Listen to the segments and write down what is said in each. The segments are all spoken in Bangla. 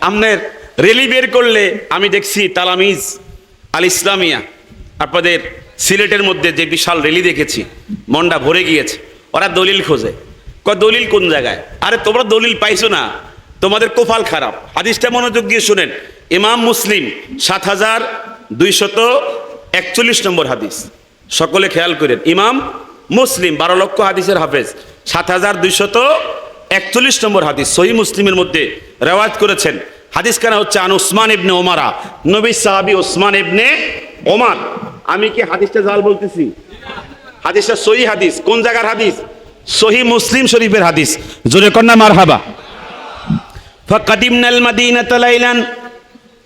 আপনার রেলি বের করলে আমি দেখছি তালামিজ আল ইসলামিয়া আপনাদের সিলেটের মধ্যে যে বিশাল রেলি দেখেছি, মনটা ভরে গিয়েছে। ওরা দলিল খোঁজে, দলিল কোন জায়গায়? আরে তোমরা দলিল পাইছো না, তোমাদের কোফাল খারাপ। হাদিসটা মনোযোগ দিয়ে শুনেন, ইমাম মুসলিম ৭,২৪১ নম্বর হাদিস, সকলে খেয়াল করেন। ইমাম মুসলিম ১২ লক্ষ হাদিসের হাফেজ, ৭,২৪১ নম্বর হাদিস সহিহ মুসলিমের মধ্যে রেওয়ায়াত করেছেন। হাদিস কানা হচ্ছে আন উসমান ইবনে ওমারা, নবী সাহাবী উসমান ইবনে ওমর। আমি কি হাদিসটা জাল বলতেছি? হাদিসটা সহিহ হাদিস। কোন জায়গার হাদিস? সহিহ মুসলিম শরীফের হাদিস। জোরে কন্যা মারহাবা। ফাকাদিমনাল মাদিনাতা লাইলান,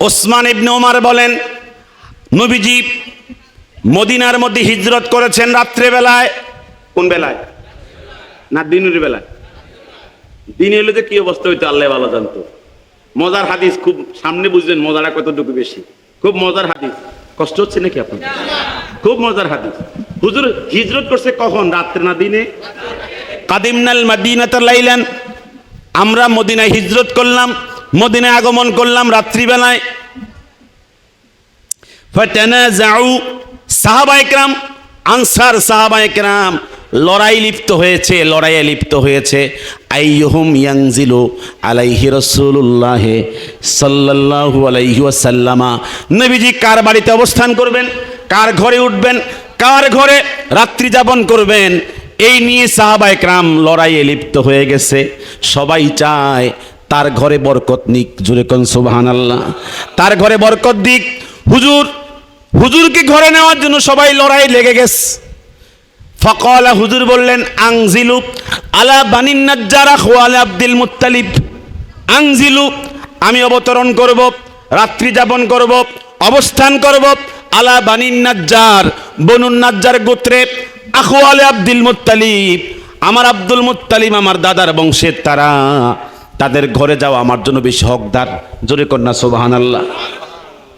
ওসমান ইবনে ওমর বলেন নবীজি মদিনার মধ্যে হিজরত করেছেন রাত্রে বেলায়। কোন বেলায়? না দিনের বেলায়। দিনে এলে যে কি অবস্থা হইতো আল্লাহ ভালো জানতো। মজার হাদিস, খুব সামনে বুঝলেন মজাটা কতটুকু বেশি। খুব মজার হাদিস। কষ্ট হচ্ছে নাকি আপনার? খুব মজার হাদিস। হুজুর হিজরত করছে কখন? রাত্রে না দিনে? কাদিমনাল মাদিনাতা লাইলান, আমরা মদিনায় হিজরত করলাম, মদিনায় আগমন করলাম রাত্রিবেলায়। ফাতানাজাউ, সাহাবায়ে কেরাম, আনসার সাহাবায়ে কেরাম লড়াইয়ে লিপ্ত হয়েছে। আইয়ুহুম ইয়ানজিলু আলাইহি রাসূলুল্লাহ সাল্লাল্লাহু আলাইহি ওয়াসাল্লামা, নবীজি কার বাড়িতে অবস্থান করবেন, কার ঘরে উঠবেন, কার ঘরে রাত্রি যাপন করবেন, এই নিয়ে সাহাবায়ে কেরাম লড়াইয়ে লিপ্ত হয়ে গেছে। সবাই চায় তার ঘরে বরকত নিক। জোরে কোন সুবহানাল্লাহ। তার ঘরে বরকত দিক। হুজুরকে ঘরে নেওয়ার জন্য সবাই লড়াই লেগে গেছে। ফাকালা, হুজুর বললেন আনজিলু আলা বানিন নাজ্জার আখওয়াল আব্দুল মুত্তালিব। আনজিলু, আমি অবতরণ করব, রাত্রি যাপন করব, অবস্থান করব আলা বানিন নাজ্জার, বনুন নাজ্জার গোত্রে, আখওয়াল আব্দুল মুত্তালিব, আমার আব্দুল মুত্তালিব আমার দাদার বংশের তারা, তাদের ঘরে যাওয়া আমার জন্য বেশি হকদার। জোরে কন্যা সুবহানাল্লাহ।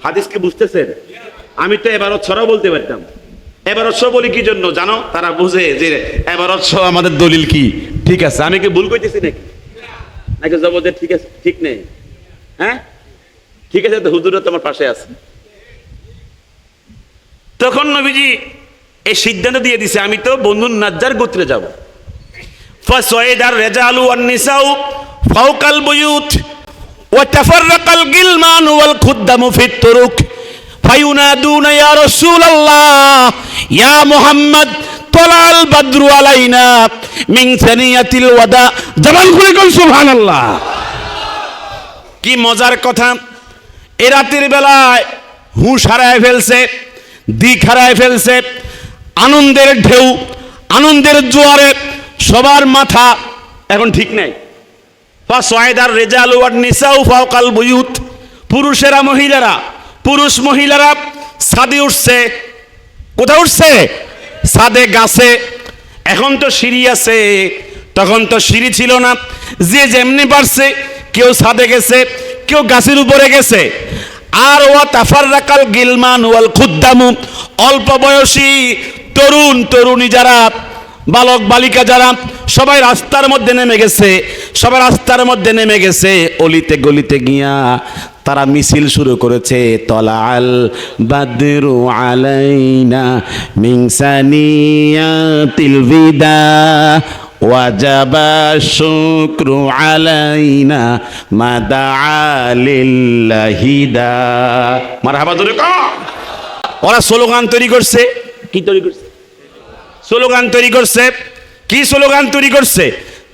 হাদিসকে বুঝতেছেন? আমি তো এবারও ছড়াও বলতে পারতাম। এবারও বলি কি জন্য জানো? তারা বুঝে যে এবারও আমাদের দলিল কি ঠিক আছে। আমি কি ভুল কইতেছি নাকি জবরদের ঠিক আছে? ঠিক নেই? হ্যাঁ ঠিক আছে, তো হুজুরও তোমার পাশে আছে। তখন নবীজি এই সিদ্ধান্ত দিয়ে দিছে, আমি তো বনুন নাজ্জার গোত্রে যাব। ফাসাইদার রিজালু ওয়ান নিসাউ ফাওকাল বুয়ুত ওয়া তাফাররাকাল গিলমান ওয়াল খুদ্দামু ফিত তুরুক ফায়ুনাদুনা ইয়া রাসূলুল্লাহ ইয়া মুহাম্মদ তালাল বাদরু আলাইনা মিন সানিয়াতিল ওয়াদা। জবান খুলে কোন সুবহানাল্লাহ। কি মজার কথা! এ রাতের বেলায় হুঁশ হারায় ফেলছে, দিক হারায় ফেলছে। আনন্দের ঢেউ, আনন্দের জোয়ারে সবার মাথা এখন ঠিক নাই। ফাসাইদার রিজালু ওয়ান নিসাউ ফাওকাল বুয়ুত, পুরুষেরা মহিলারা, পুরুষ মহিলারা ছাদে উঠছে। কোথায় উঠছে? ছাদে, গাছে। এখন তো সিঁড়ি আছে, তখন তো সিঁড়ি ছিল না। যে যেমনি পারছে, কেউ ছাদে গেছে, কেউ গাছের উপরে গেছে। আর ওয়া তাফাররাকাল গিলমান ওয়াল খুদ্দামু, অল্প বয়সী তরুণ তরুণী যারা, বালক বালিকা যারা, সবাই রাস্তার মধ্যে নেমে গেছে। সবাই রাস্তার মধ্যে নেমে গেছে। অলিতে গলিতে গিয়া তারা মিছিল শুরু করেছে। তলাল বাদরু আলাইনা মিন সানিয়াতিল বিদা ওয়াজাবা শুকরু আলাইনা মাদাআ লিল্লাহিদা। মারহাবা জোরে কও। ওরা স্লোগান তৈরি করছে। কি তৈরি করছে? স্লোগান তৈরি করছে। কি স্লোগান তৈরি করছে?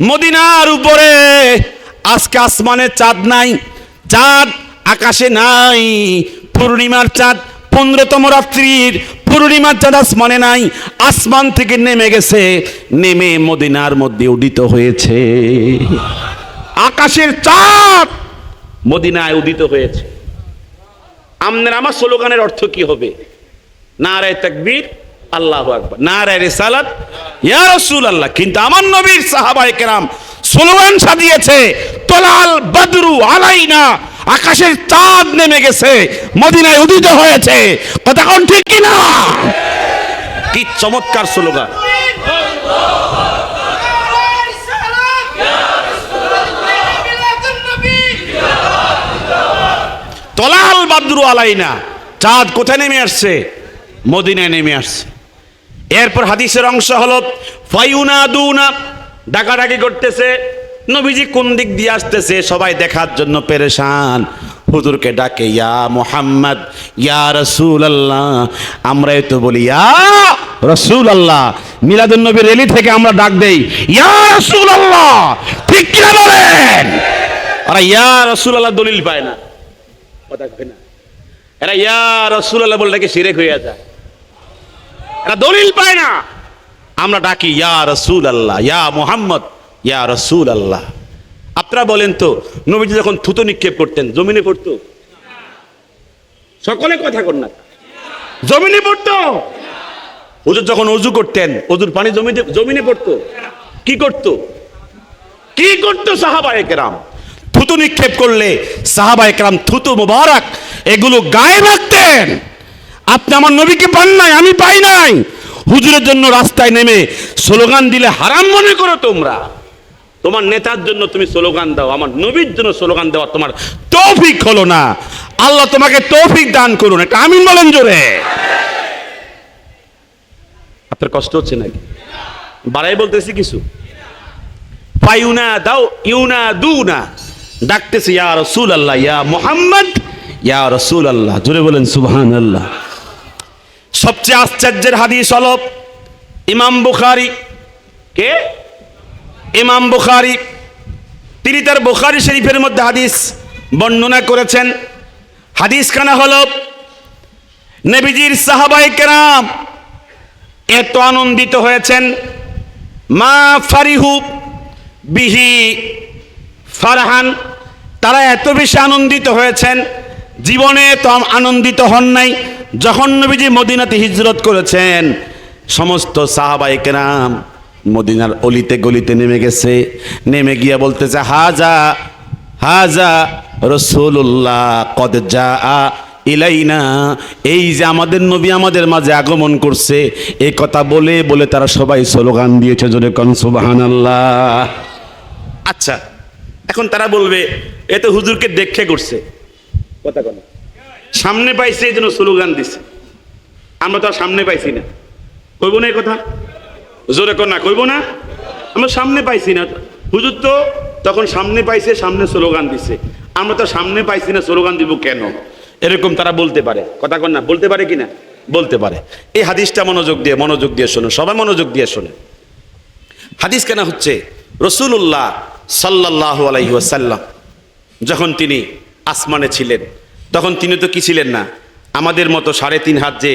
মদিনার উপরে আজকে আসমানে চাঁদ নাই, চাঁদ আকাশে নাই। পূর্ণিমার চাঁদ, 15তম রাত্রির পূর্ণিমার চাঁদ আসমানে নাই, আসমান থেকে নেমে গেছে, নেমে মদিনার মধ্যে উদিত হয়েছে। আকাশের চাঁদ মদিনায় উদিত হয়েছে। আমাদের আমার স্লোগানের অর্থ কি হবে? নারায়ে তাকবীর, আল্লাহু আকবার, নারায়ে রিসালাত, ইয়া রাসূলুল্লাহ। কিন্তু আমার নবীর সাহাবায়ে কেরাম স্লোগান সাজিয়েছে, তলাল বাদরু আলাইনা, আকাশের চাঁদ নেমে গেছে, মদিনায় উদিত হয়েছে। কথা কোন ঠিক কিনা? কি চমৎকার স্লোগান! তলাল বাদরু আলাইনা, চাঁদ কোথায় নেমে আসছে? মদিনায় নেমে আসছে। এরপর হাদিসের অংশ হলো ফায়ুনাদুনা, ডাকাডাকি করতেছে, নবীজি কোন দিক দিয়ে আসতেছে সবাই দেখার জন্য পেরেশান। হুজুরকে ডাকে ইয়া মুহাম্মদ, ইয়া রাসূলুল্লাহ। আমরা তো বলি ইয়া রাসূলুল্লাহ, মিলাদুন নবী র্যালি থেকে আমরা ডাক দেই ইয়া রাসূলুল্লাহ, ঠিক কি বলেন? আর ইয়া রাসূলুল্লাহ দলিল পায় না, কথা কয় না। এরা ইয়া রাসূলুল্লাহ বলে ডাকে শিরক হয়ে যায়, এরা দলিল পায় না। আমরা ডাকি ইয়া রাসূলুল্লাহ, ইয়া মুহাম্মদ, ইয়া রাসূলুল্লাহ। আপনারা বলেন তো, নবীজি যখন থুতু নিক্ষেপ করতেন জমিনে পড়তো? সকলে কথা কর না, জমিনে পড়তো? হুজুর যখন ওযু করতেন ওযুর পানি জমিনে পড়তো? কি করতো? কি করতো সাহাবায়ে কেরাম? থুতু নিক্ষেপ করলে সাহাবায়ে কেরাম থুতু মুবারক এগুলো গায়ে রাখতেন। আপনি আমার নবীকে পান নাই, আমি পাই নাই। হুজুরের জন্য রাস্তায় নেমে স্লোগান দিলে হারাম মনে করো তোমরা। তোমার নেতার জন্য তুমি স্লোগান দাও, আমার নবীর জন্য স্লোগান দেওয়া তোমার তৌফিক হলো না। আল্লাহ তোমাকে তৌফিক দান করুন, এটা আমিন বলেন জোরে। আপনার কষ্ট হচ্ছে নাকি? বাড়াই বলতেছি কিছু? পাইউনা দাও ইউনা দুনা, ডাকতেছে ইয়া রাসূলুল্লাহ, ইয়া মুহাম্মদ, ইয়া রাসূলুল্লাহ। জোরে বলেন সুবহানাল্লাহ। সবচেয়ে আশ্চর্যের হাদিস হলো ইমাম বুখারী, কে? ইমাম বুখারী, তিনি তার বুখারী শরীফের মধ্যে হাদিস বর্ণনা করেছেন। হাদিস খানা হলো নবীজির সাহাবায়ে কেরাম এত আনন্দিত হয়েছেন, মা ফারিহু বিহি ফারহান, তারা এত বেশি আনন্দিত হয়েছেন, জীবনে তো আনন্দিত হন নাই। যখন নবীজি মদিনাতে হিজরত করেছেন সমস্ত সাহাবায়ে কেরাম মদিনার অলিতে গলিতে নেমে গেছে, নেমে গিয়া বলতেছে হাজা হাজা রাসূলুল্লাহ কদ জাআ ইলাইনা, এই যে আমাদের নবী আমাদের মাঝে আগমন করছে, এই কথা বলে বলে তারা সবাই স্লোগান দিয়েছে, জোরে কোন সুবহানাল্লাহ। আচ্ছা, এখন তারা বলবে এ তো হুজুরকে দেখে করছে, কথা কোন সামনে পাইছে এই জন্য স্লোগান দিছে, আমরা তো আর সামনে পাইছি না, কইব না এই কথা? জোরে কোন না, কইব না? আমরা সামনে পাইছি না, হুজুর তো তখন সামনে পাইছে, সামনে স্লোগান দিছে, আমরা তো সামনে পাইছি না, স্লোগান দিব কেন? এরকম তারা বলতে পারে, কথা কোন না? বলতে পারে কিনা? বলতে পারে। এই হাদিসটা মনোযোগ দিয়ে শোনো, সবাই মনোযোগ দিয়ে শোনে। হাদিস কেন হচ্ছে রাসূলুল্লাহ সাল্লাল্লাহু আলাইহি ওয়াসাল্লাম যখন তিনি আসমানে ছিলেন তখন তিনি তো কি ছিলেন না, আমাদের মতো 3.5 হাত যে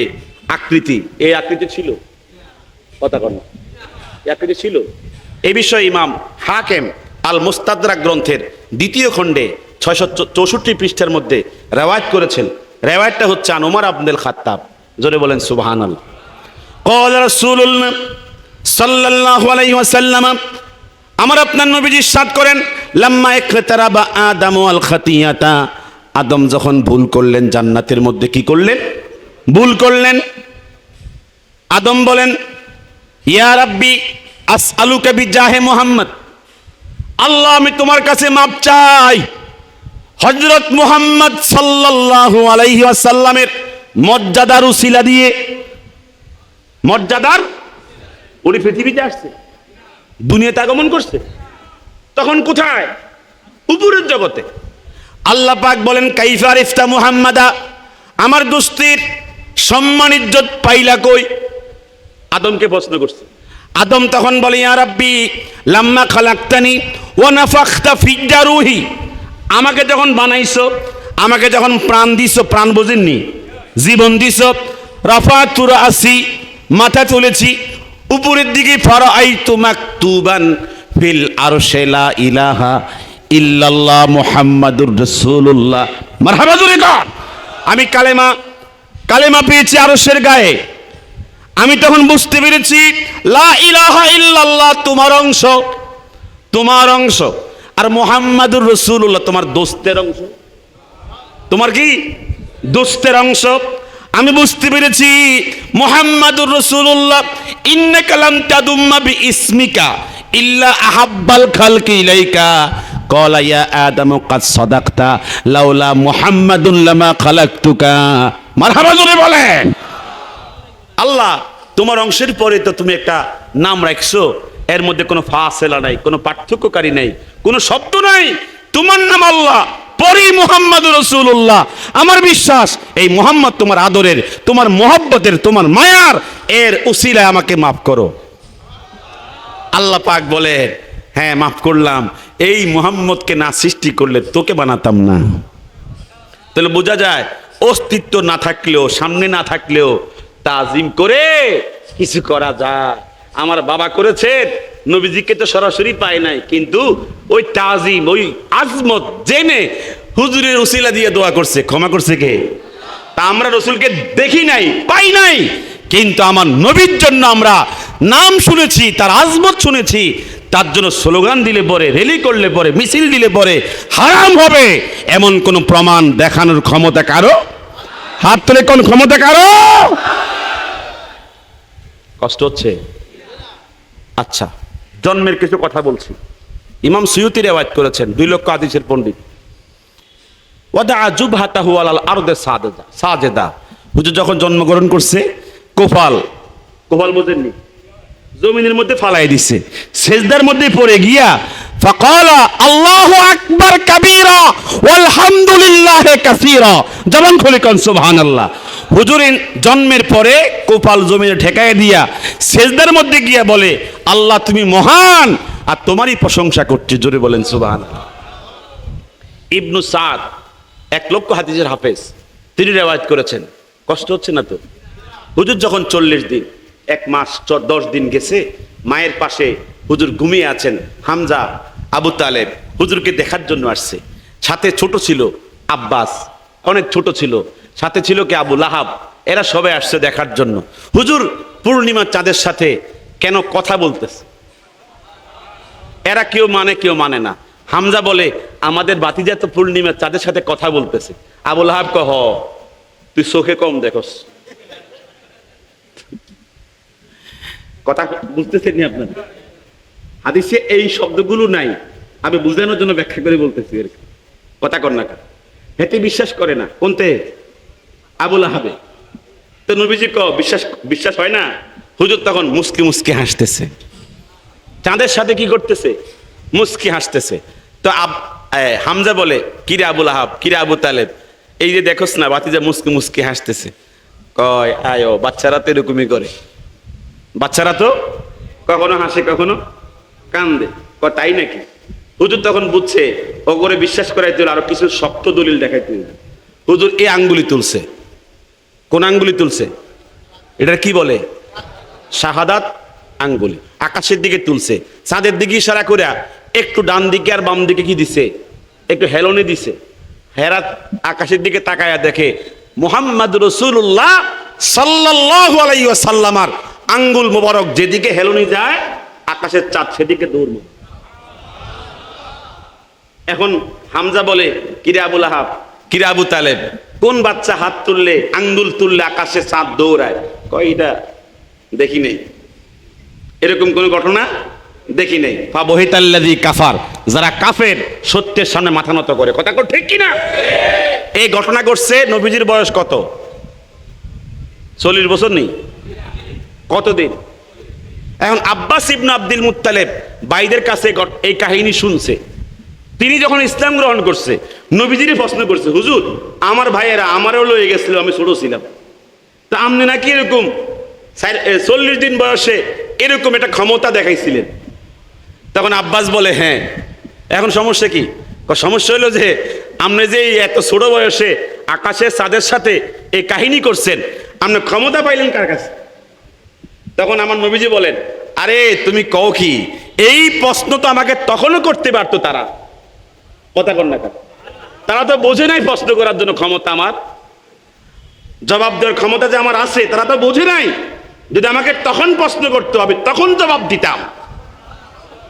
আকৃতি, এই আকৃতি ছিল, কথা কোন না? এই আকৃতি ছিল। এই বিষয়ে ইমাম হাকিম আল মুস্তাদরাক গ্রন্থের 2য় খণ্ডে 664 পৃষ্ঠার মধ্যে রিওয়ায়াত করেছেন। রিওয়ায়াতটা হচ্ছে আন উমর ইবনুল খাত্তাব, জোরে বলেন সুবহানাল্লাহ। ক্বাল রাসূলুল্লাহ সাল্লাল্লাহু আলাইহি ওয়াসাল্লাম, আমার আপনার নবীজি ইরশাদ করেন, লাম্মা ইকতারাবা আদামু আল খাতিয়াতা, আদম যখন ভুল করলেন জান্নাতের মধ্যে কি করলেন? ভুল করলেন। আদম বলেন ইয়া রাব্বি আসআলুকা বিজাহে মুহাম্মদ, আল্লাহ আমি তোমার কাছে মাপ চাই হযরত মুহাম্মদ সাল্লাল্লাহু আলাইহি ওয়াসাল্লামের মর্যাদার উসিলা দিয়ে। মর্যাদার, উনি পৃথিবীতে আসছে, দুনিয়াতে আগমন করছে, তখন কোথায়? উপরের জগতে। আল্লাহ পাক বলেন কাইফা আরিফতা মুহাম্মাদা, আমার দোস্তের সম্মান ইজ্জত পাইলা কই? আদমকে প্রশ্ন করছে। আদম তখন বলে ইয়া রাব্বি লাম্মা খালাকতানি ওয়া নাফাখতা ফিয়া রূহি, আমাকে যখন বানাইছো, আমাকে যখন প্রাণ দিছো, প্রাণ বোঝেননি, জীবন দিছো, রাফাতু রাসি, মাথা তুলেছি উপরের দিকে, ফারাআইতু মাকতুবান ফিল আরশি লা ইলাহা ইল্লাল্লাহ মুহাম্মাদুর রাসূলুল্লাহ, মারহাবা জোরে কর। আমি কালেমা পেয়েছি আরশের গায়ে। আমি তখন বুঝতে পেরেছি লা ইলাহা ইল্লাল্লাহ তোমার অংশ, তোমার অংশ, আর মুহাম্মাদুর রাসূলুল্লাহ তোমার দোস্তের অংশ। তোমার কি? দোস্তের অংশ। আমি বুঝতে পেরেছি মুহাম্মাদুর রাসূলুল্লাহ ইন্নাকা লাম তাদুম্মা বিইসমিকা ইল্লা আহাব্বাল খালকি ইলাইকা ক্বালা ইয়া আদামু ক্বাদ সাদাকতা লাউলা মুহাম্মাদুন লামা খালাকতুকা। মারহাবা জোরে বলেন। আল্লাহ তোমার অংশের পরে তো তুমি একটা নাম রাখছো, এর মধ্যে কোনো ফাসেলা নাই, কোনো পার্থক্যকারী নাই, কোনো শব্দ নাই। তোমার নাম আল্লাহ, পরে মুহাম্মাদুর রাসূলুল্লাহ। আমার বিশ্বাস এই মুহাম্মদ তোমার আদরের, তোমার মহব্বতের, তোমার মায়ার, এর উসিলায় আমাকে মাফ করো। আল্লাহ পাক বলে হ্যাঁ মাফ করলাম। এই মুহাম্মদকে না সৃষ্টি করলে তোকে বানাতাম না। তাহলে বোঝা যায় অস্তিত্ব না থাকলেও, সামনে না থাকলেও তাজিম করে কিছু করা যায়। আমার বাবা করেছেন, নবীজিকে তো সরাসরি পায় নাই, কিন্তু ওই তাজিম, ওই আজমত জেনে হুজুরের উসিলা দিয়ে দোয়া করছে। ক্ষমা করছে কে? তা আমরা রসুলকে দেখি নাই, পাই নাই, কিন্তু আমার নবীর জন্য আমরা নাম শুনেছি, তার আজমত শুনেছি। তার জন্য স্লোগান দিলে পরে, র্যালি করলে পরে, মিছিল দিলে পরে হারাম হবে এমন কোন প্রমাণ দেখানোর ক্ষমতা কারো? হাত তুলে কোন ক্ষমতা কারো? কষ্ট হচ্ছে? আচ্ছা, জন্মের কিছু কথা বলছি। ইমাম সুয়ুতি রিওয়ায়াত করেছেন, 2 লক্ষ হাদিসের পণ্ডিত। ওয়াদা জুবহাতাহু আলাল আরদে সাজেদা। হুজুর যখন জন্মগ্রহণ করছে, কোফাল বোঝেননি, জমিনের মধ্যে ফালাই দিছে, সেজদার মধ্যে পড়ে গিয়া ফাকালা আল্লাহু আকবার কাবীরা ওয়ালহামদুলিল্লাহি কাসীরা। জবান খুলে কোন সুবহানাল্লাহ। হুজুরের জন্মের পরে কোফাল জমিনে ঠেকায় দিয়া সেজদার মধ্যে গিয়া বলে আল্লাহ তুমি মহান, আর তোমারই প্রশংসা করছি। জোরে বলেন সুবহানাল্লাহ। ইবনু সাদ 1 লক্ষ হাদিসের হাফেজ, তিনি রিওয়ায়াত করেছেন। কষ্ট হচ্ছে না তো? হুজুর যখন 40 দিন 1 মাস 10 দিন গেছে, মায়ের পাশে হুজুর ঘুমিয়ে আছেন। হামজা, আবু তালেব হুজুরকে দেখার জন্য আসছে। সাথে ছোট ছিল আব্বাস, অনেক ছোট ছিল। সাথে ছিল কি আবু লাহাব। এরা সবাই আসছে দেখার জন্য। হুজুর পূর্ণিমার চাঁদের সাথে কেন কথা বলতেছে। এরা কেউ মানে কেউ মানে না। হামজা বলে আমাদের বাতিজা তো পূর্ণিমার চাঁদের সাথে কথা বলতেছে। আবু লাহাব কহ তুই চোখে কম দেখস। কথা বুঝতেছেন নি আপনার? হাদিসে এই শব্দগুলো নাই, আমি বুঝানোর জন্য ব্যাখ্যা করে বলতেছি। এর কথা কর না, হেতে বিশ্বাস করে না। কোনতে? আবু লাহাবে। তো নবীজি বিশ্বাস হয় না। হুজুর তখন মুস্কি মুস্কি হাসতেছে, চাঁদের সাথে কি করতেছে? মুস্কি হাসতেছে। তো হামজা বলে কিরে আবু লাহাব, কিরে আবু তালেব, এই যে দেখোস না বাতিজা মুস্কি মুস্কি হাসতেছে। কয় আয়ো, বাচ্চারা তো এরকমই করে। বাচ্চারা তো কখনো হাসে কখনো কান্দে। তাই নাকি? হুজুর তখন বুঝছে ও করে বিশ্বাস করাইতে হলে আরো কিছু শক্ত দলিল দেখাইতে হবে। হুজুর এই আঙ্গুলি তুলছে। কোন আঙ্গুলি তুলছে? এটা কি বলে? শাহাদাত আঙ্গুলি। আকাশের দিকে তুলছে, চাঁদের দিকে ইশারা করে একটু ডান দিকে আর বাম দিকে কি দিছে? একটু হেলনে দিছে। হেরাত আকাশের দিকে তাকায়া দেখে মুহাম্মদ রাসূলুল্লাহ সাল্লাল্লাহু আলাইহি ওয়াসাল্লামার আঙ্গুল মোবারক যেদিকে হেলনি যায়, আকাশের চাঁদ সেদিকে দৌড়। এখন হামজা বলে কিরে আবু লাহাব, কিরে আবু তালেব, কোন বাচ্চা হাত তুললে, আঙ্গুল তুললে আকাশে চাঁদ দৌড়ায়? কয় এটা দেখি নেই, এরকম কোন ঘটনা দেখি নেই। ফাবহিতাল্লাযী কাফার, যারা কাফের সত্যের সামনে মাথা নত করে। কথা কর ঠিক কিনা? এই ঘটনা ঘটছে নবীজির বয়স কত? 40 বছর নেই, কতদিন? এখন আব্বাস ইবনে আব্দুল মুত্তালিব ভাইদের কাছে এই কাহিনী শুনছে। তিনি যখন ইসলাম গ্রহণ করছে, নবীজিরই প্রশ্ন করছে, হুজুর আমার ভাইয়েরা আমারও লয়ে গেছিল, আমি ছোট ছিলাম, তা আপনি নাকি এরকম 40 দিন বয়সে এরকম একটা ক্ষমতা দেখাইছিলেন। তখন আব্বাস বলে হ্যাঁ। এখন সমস্যা কি? সমস্যা হলো যে আপনি যে এত ছোট বয়সে আকাশের চাঁদের সাথে এই কাহিনী করছেন, আপনি ক্ষমতা পাইলেন কার কাছে? তখন আমার নবীজি বলেন, আরে তুমি কও কি? এই প্রশ্ন তো আমাকে তখনও করতে পারতো তারা। কথা কর না, তারা তো বোঝে নাই প্রশ্ন করার জন্য ক্ষমতা আমার, জবাব দেওয়ার ক্ষমতা যে আমার আছে, তারা তো বোঝে নাই। যদি আমাকে তখন প্রশ্ন করতে হবে, তখন জবাব দিতাম।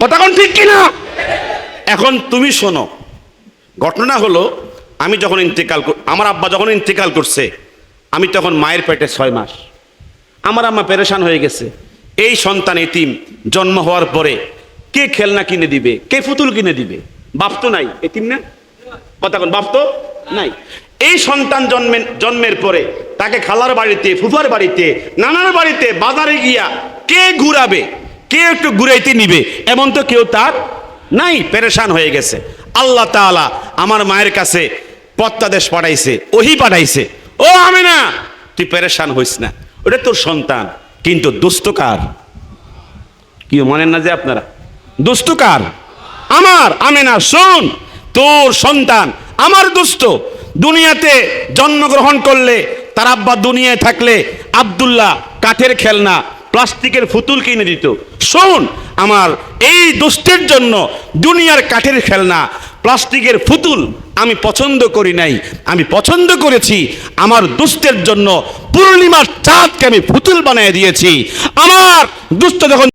কথা কোন ঠিক কিনা? এখন তুমি শোনো, ঘটনা হলো আমি যখন আমার আব্বা যখন ইন্তেকাল করছে, আমি তখন মায়ের পেটে 6 মাস। আমার আম্মা পেরেশান হয়ে গেছে। এই সন্তান এতিম, জন্ম হওয়ার পরে কে খেলনা কিনে দিবে, কে পুতুল কিনে দিবে? বাপ তো নাই, এতিম না? কথা কোন, বাপ তো নাই। এই সন্তান জন্মের পরে তাকে খালার বাড়িতে, ফুফার বাড়িতে, নানার বাড়িতে, বাজারে গিয়া কে ঘুরাবে, কে একটু ঘুরাইতে নিবে, এমন তো কেউ তার নাই। পেরেশান হয়ে গেছে। আল্লাহ তাআলা আমার মায়ের কাছে প্রত্যাদেশ পাঠাইছে, ওহী পাঠাইছে, ও আমিনা তুই পেরেশান হইস না, ওটা তোর সন্তান, কিন্তু দুষ্ট কার? কি মানেন না যে আপনারা? দুষ্ট কার? আমার। আমিনা শোন, তোর সন্তান আমার দুষ্ট। দুনিয়াতে জন্মগ্রহণ করলে, তার আব্বা দুনিয়ায় থাকলে আব্দুল্লাহ কাঠের খেলনা, প্লাস্টিকের পুতুল কিনে দিত। শোন, আমার এই দুষ্টের জন্য দুনিয়ার কাঠের খেলনা, প্লাস্টিকের পুতুল আমি পছন্দ করি নাই, আমি পছন্দ করেছি আমার দুষ্টের জন্য পূর্ণিমার চাঁদকে আমি পুতুল বানিয়ে দিয়েছি। আমার দুষ্ট যখন